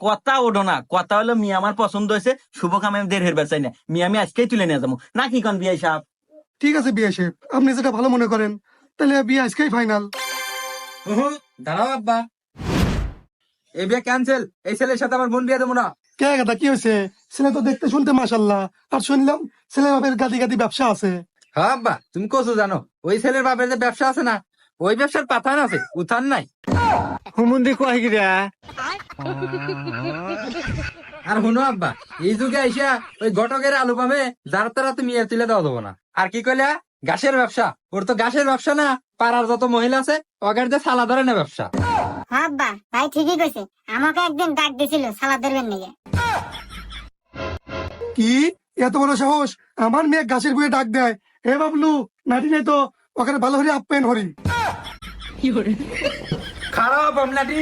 কথা ওঠো না, কথা হলো মিয়া আমার পছন্দ হয়েছে, শুভ কাম আমি দেড় বেচাই না, মিয়া আমি আজকেই তুলে নিয়ে যাবো নাকি কোন বিয়ে সাহেব? ঠিক আছে বিয়ে সাহেব, আপনি যেটা ভালো মনে করেন, তাহলে বিয়ে আজকেই ফাইনাল। দাঁড়াও আব্বা, এই বিয়ে ক্যান্সেল। এই ছেলের সাথে আমার বোন বিয়ে দেবো না। কে কথা কি হয়েছে? ছেলে তো দেখতে শুনতে মাশাল্লাহ, আর শুনলাম ছেলে বাপের গাদি গাদি ব্যবসা আছে। হ্যাঁ আব্বা, তুমি কচু জানো, ওই ছেলের বাপের যে ব্যবসা আছে না, ওই ব্যবসার পাথান আছে, উত্থান নাই। হুমুন্দি কয় গিরা আর শুনো আব্বা, এই যুগে আইসা ওই ঘটকের আলু পামে যার তারা তুমি এর তুলে দেওয়া দেবো না। আর কি কইলা? ঘাসের ব্যবসা? ওর তো ঘাসের ব্যবসা না, পাড়ার যত মহিলা আছে ওদের যে সালা ধরে না ব্যবসা। হ্যাঁ আব্বা, ভাই ঠিকই কইছে। আমাকে একদিন ডাক দিছিল সালাদ ধরবেন নিয়ে। কি এত বড় সাহস, আমার মেয়ে গাছের বুয়ে ডাক দেয়? হে বাবলু, নাটি নাই তো ওখানে ভালো হরি আপ্যায়ন হরি। খারাপ আমলাটি